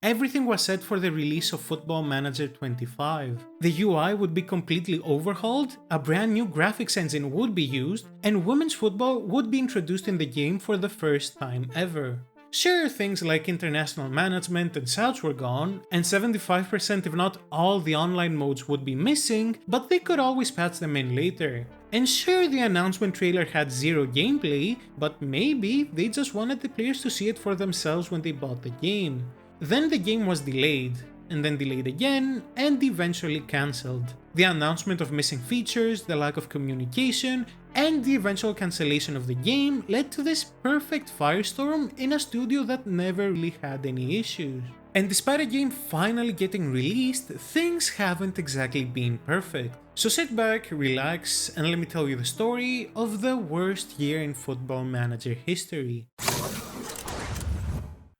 everything was set for the release of Football Manager 25. The UI would be completely overhauled, a brand new graphics engine would be used, and women's football would be introduced in the game for the first time ever. Sure, things like international management and such were gone, and 75% if not all the online modes would be missing, but they could always patch them in later. And sure, the announcement trailer had zero gameplay, but maybe they just wanted the players to see it for themselves when they bought the game. Then the game was delayed, and then delayed again, and eventually cancelled. The announcement of missing features, the lack of communication, and the eventual cancellation of the game led to this perfect firestorm in a studio that never really had any issues. And despite a game finally getting released, things haven't exactly been perfect. So sit back, relax, and let me tell you the story of the worst year in Football Manager history.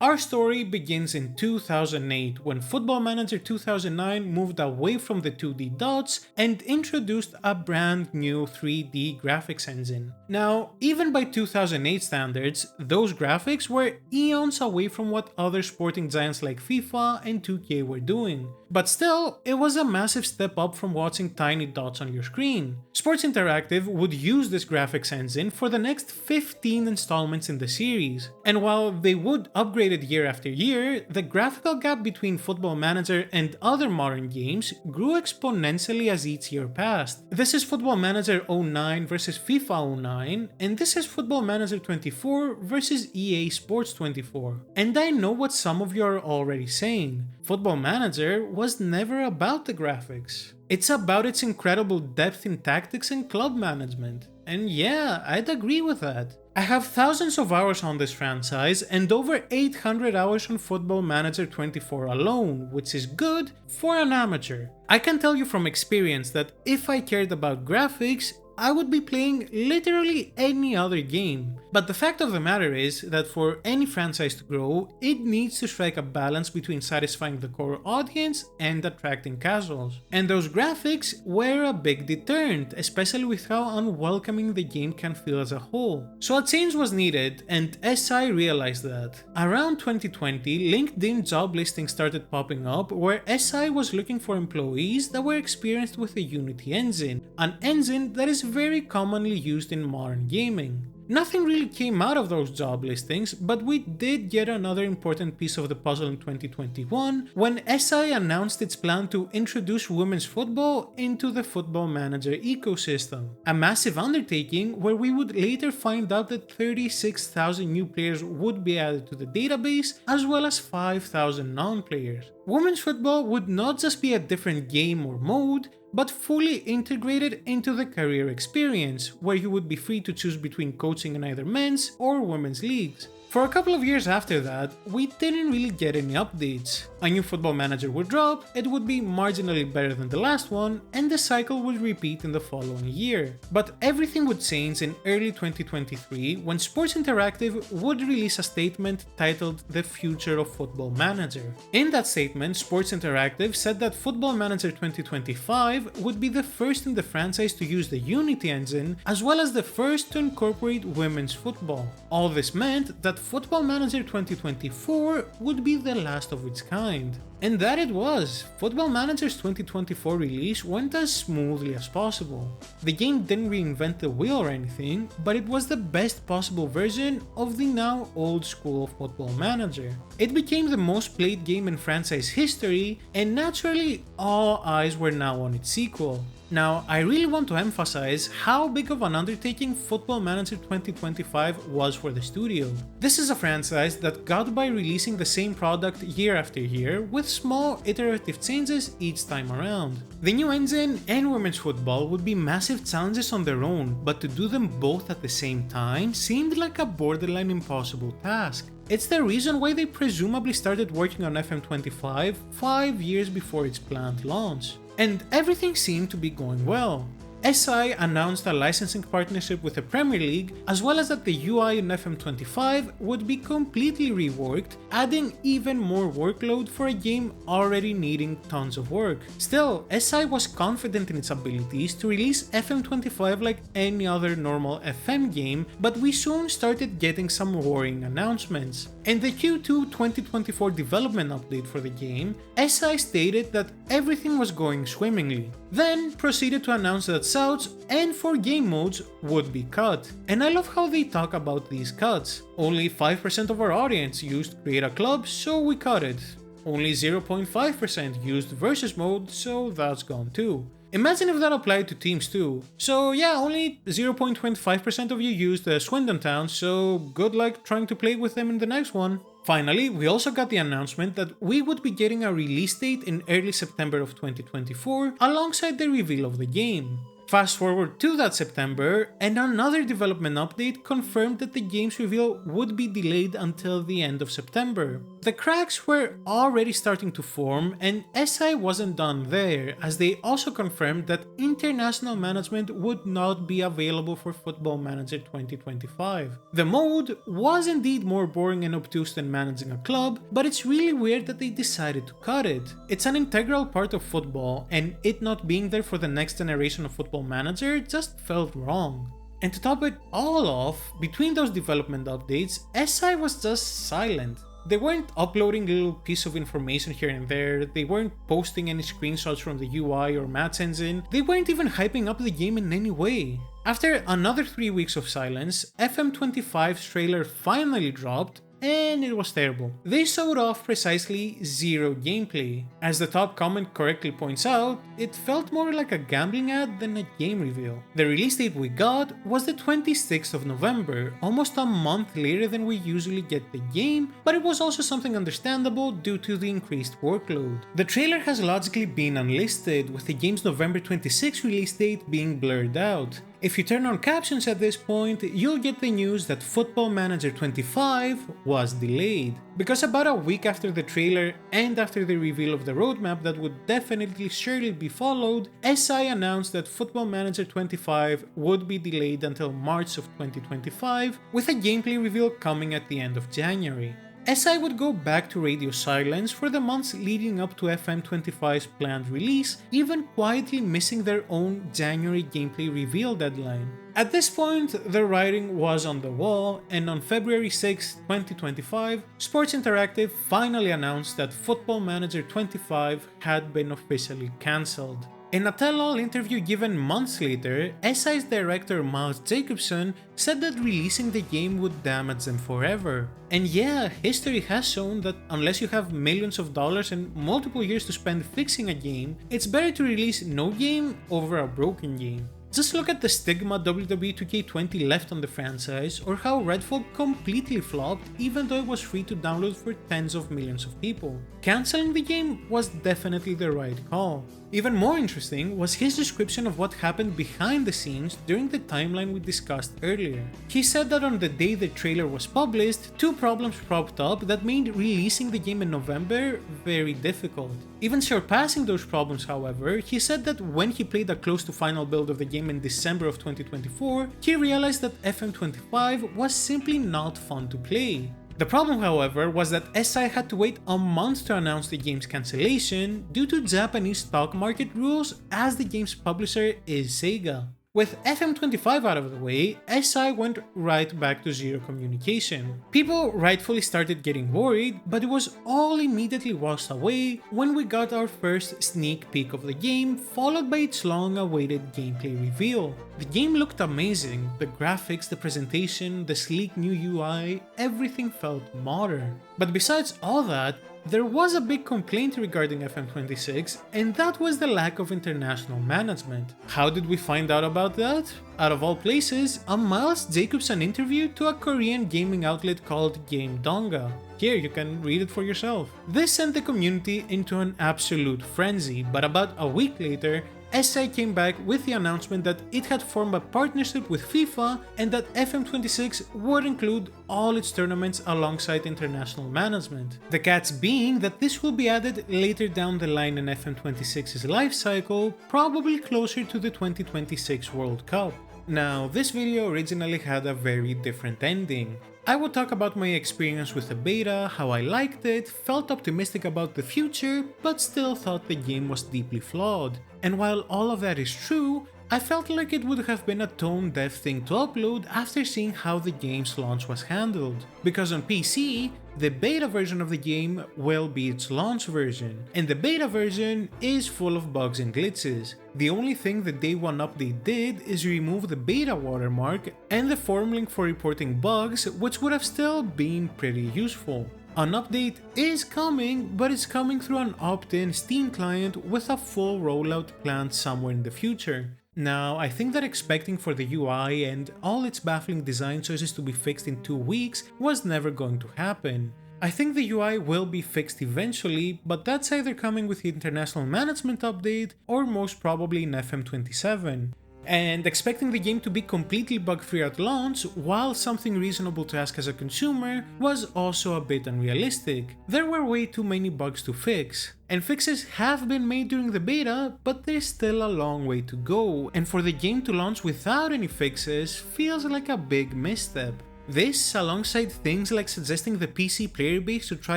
Our story begins in 2008 when Football Manager 2009 moved away from the 2D dots and introduced a brand new 3D graphics engine. Now, even by 2008 standards, those graphics were eons away from what other sporting giants like FIFA and 2K were doing. But still, it was a massive step up from watching tiny dots on your screen. Sports Interactive would use this graphics engine for the next 15 installments in the series, and while they would upgrade it year after year, the graphical gap between Football Manager and other modern games grew exponentially as each year passed. This is Football Manager 09 versus FIFA 09, and this is Football Manager 24 versus EA Sports 24. And I know what some of you are already saying. Football Manager was never about the graphics. It's about its incredible depth in tactics and club management. And yeah, I'd agree with that. I have thousands of hours on this franchise and over 800 hours on Football Manager 24 alone, which is good for an amateur. I can tell you from experience that if I cared about graphics, I would be playing literally any other game. But the fact of the matter is that for any franchise to grow, it needs to strike a balance between satisfying the core audience and attracting casuals. And those graphics were a big deterrent, especially with how unwelcoming the game can feel as a whole. So a change was needed, and SI realized that. Around 2020, LinkedIn job listings started popping up where SI was looking for employees that were experienced with the Unity engine, an engine that is very commonly used in modern gaming. Nothing really came out of those job listings, but we did get another important piece of the puzzle in 2021 when SI announced its plan to introduce women's football into the Football Manager ecosystem. A massive undertaking where we would later find out that 36,000 new players would be added to the database, as well as 5,000 non-players. Women's football would not just be a different game or mode, but fully integrated into the career experience, where you would be free to choose between coaching in either men's or women's leagues. For a couple of years after that, we didn't really get any updates. A new Football Manager would drop, it would be marginally better than the last one, and the cycle would repeat in the following year. But everything would change in early 2023 when Sports Interactive would release a statement titled The Future of Football Manager. In that statement, Sports Interactive said that Football Manager 2025 would be the first in the franchise to use the Unity engine, as well as the first to incorporate women's football. All this meant that Football Manager 2024 would be the last of its kind. And that it was. Football Manager's 2024 release went as smoothly as possible. The game didn't reinvent the wheel or anything, but it was the best possible version of the now old school Football Manager. It became the most played game in franchise history, and naturally all eyes were now on its sequel. Now, I really want to emphasize how big of an undertaking Football Manager 2025 was for the studio. This is a franchise that got by releasing the same product year after year with small iterative changes each time around. The new engine and women's football would be massive challenges on their own, but to do them both at the same time seemed like a borderline impossible task. It's the reason why they presumably started working on FM25 5 years before its planned launch. And everything seemed to be going well. SI announced a licensing partnership with the Premier League, as well as that the UI in FM25 would be completely reworked, adding even more workload for a game already needing tons of work. Still, SI was confident in its abilities to release FM25 like any other normal FM game, but we soon started getting some worrying announcements. In the Q2 2024 development update for the game, SI stated that everything was going swimmingly, then proceeded to announce that Souths and 4 game modes would be cut. And I love how they talk about these cuts. Only 5% of our audience used Create a Club, so we cut it. Only 0.5% used Versus mode, so that's gone too. Imagine if that applied to teams too. So yeah, only 0.25% of you used Swindon Town, so good luck trying to play with them in the next one. Finally, we also got the announcement that we would be getting a release date in early September of 2024 alongside the reveal of the game. Fast forward to that September, and another development update confirmed that the game's reveal would be delayed until the end of September. The cracks were already starting to form, and SI wasn't done there, as they also confirmed that international management would not be available for Football Manager 2025. The mode was indeed more boring and obtuse than managing a club, but it's really weird that they decided to cut it. It's an integral part of football, and it not being there for the next generation of Football Manager just felt wrong. And to top it all off, between those development updates, SI was just silent. They weren't uploading a little piece of information here and there, they weren't posting any screenshots from the UI or Matt's engine, they weren't even hyping up the game in any way. After another 3 weeks of silence, FM25's trailer finally dropped, and it was terrible. They showed off precisely zero gameplay. As the top comment correctly points out, it felt more like a gambling ad than a game reveal. The release date we got was the 26th of November, almost a month later than we usually get the game, but it was also something understandable due to the increased workload. The trailer has logically been unlisted, with the game's November 26th release date being blurred out. If you turn on captions at this point, you'll get the news that Football Manager 25 was delayed. Because about a week after the trailer and after the reveal of the roadmap that would definitely surely be followed, SI announced that Football Manager 25 would be delayed until March of 2025, with a gameplay reveal coming at the end of January. SI would go back to radio silence for the months leading up to FM25's planned release, even quietly missing their own January gameplay reveal deadline. At this point, the writing was on the wall, and on February 6, 2025, Sports Interactive finally announced that Football Manager 25 had been officially cancelled. In a tell-all interview given months later, SI's director Miles Jacobson said that releasing the game would damage them forever. And yeah, history has shown that unless you have millions of dollars and multiple years to spend fixing a game, it's better to release no game over a broken game. Just look at the stigma WWE 2K20 left on the franchise, or how Redfall completely flopped even though it was free to download for tens of millions of people. Cancelling the game was definitely the right call. Even more interesting was his description of what happened behind the scenes during the timeline we discussed earlier. He said that on the day the trailer was published, 2 problems cropped up that made releasing the game in November very difficult. Even surpassing those problems, however, he said that when he played a close to final build of the game in December of 2024, he realized that FM25 was simply not fun to play. The problem, however, was that SI had to wait a month to announce the game's cancellation due to Japanese stock market rules, as the game's publisher is Sega. With FM25 out of the way, SI went right back to zero communication. People rightfully started getting worried, but it was all immediately washed away when we got our first sneak peek of the game, followed by its long-awaited gameplay reveal. The game looked amazing, the graphics, the presentation, the sleek new UI, everything felt modern. But besides all that, there was a big complaint regarding FM26, and that was the lack of international management. How did we find out about that? Out of all places, a Miles Jacobson interview to a Korean gaming outlet called Game Donga. Here, you can read it for yourself. This sent the community into an absolute frenzy, but about a week later, SI came back with the announcement that it had formed a partnership with FIFA and that FM26 would include all its tournaments alongside international management. The catch being that this will be added later down the line in FM26's life cycle, probably closer to the 2026 World Cup. Now, this video originally had a very different ending. I would talk about my experience with the beta, how I liked it, felt optimistic about the future, but still thought the game was deeply flawed. And while all of that is true, I felt like it would have been a tone-deaf thing to upload after seeing how the game's launch was handled. Because on PC, the beta version of the game will be its launch version, and the beta version is full of bugs and glitches. The only thing the day one update did is remove the beta watermark and the form link for reporting bugs, which would have still been pretty useful. An update is coming, but it's coming through an opt-in Steam client with a full rollout planned somewhere in the future. Now, I think that expecting for the UI and all its baffling design choices to be fixed in 2 weeks was never going to happen. I think the UI will be fixed eventually, but that's either coming with the international management update or most probably in FM27. And expecting the game to be completely bug-free at launch, while something reasonable to ask as a consumer, was also a bit unrealistic. There were way too many bugs to fix. And fixes have been made during the beta, but there's still a long way to go, and for the game to launch without any fixes feels like a big misstep. This, alongside things like suggesting the PC player base to try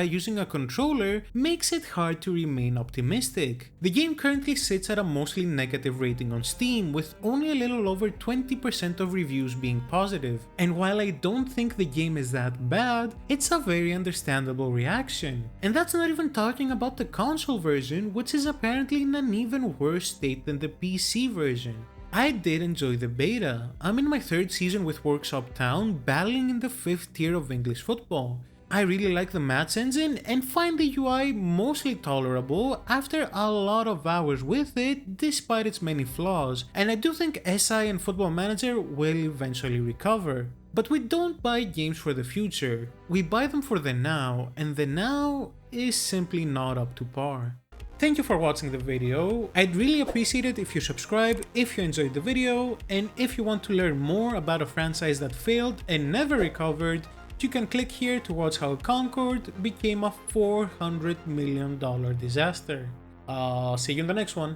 using a controller, makes it hard to remain optimistic. The game currently sits at a mostly negative rating on Steam, with only a little over 20% of reviews being positive. And while I don't think the game is that bad, it's a very understandable reaction. And that's not even talking about the console version, which is apparently in an even worse state than the PC version. I did enjoy the beta. I'm in my 3rd season with Workshop Town, battling in the 5th tier of English football. I really like the match engine and find the UI mostly tolerable after a lot of hours with it despite its many flaws, and I do think SI and Football Manager will eventually recover. But we don't buy games for the future, we buy them for the now, and the now is simply not up to par. Thank you for watching the video. I'd really appreciate it if you subscribe, if you enjoyed the video, and if you want to learn more about a franchise that failed and never recovered, you can click here to watch how Concord became a $400 million disaster. I'll see you in the next one.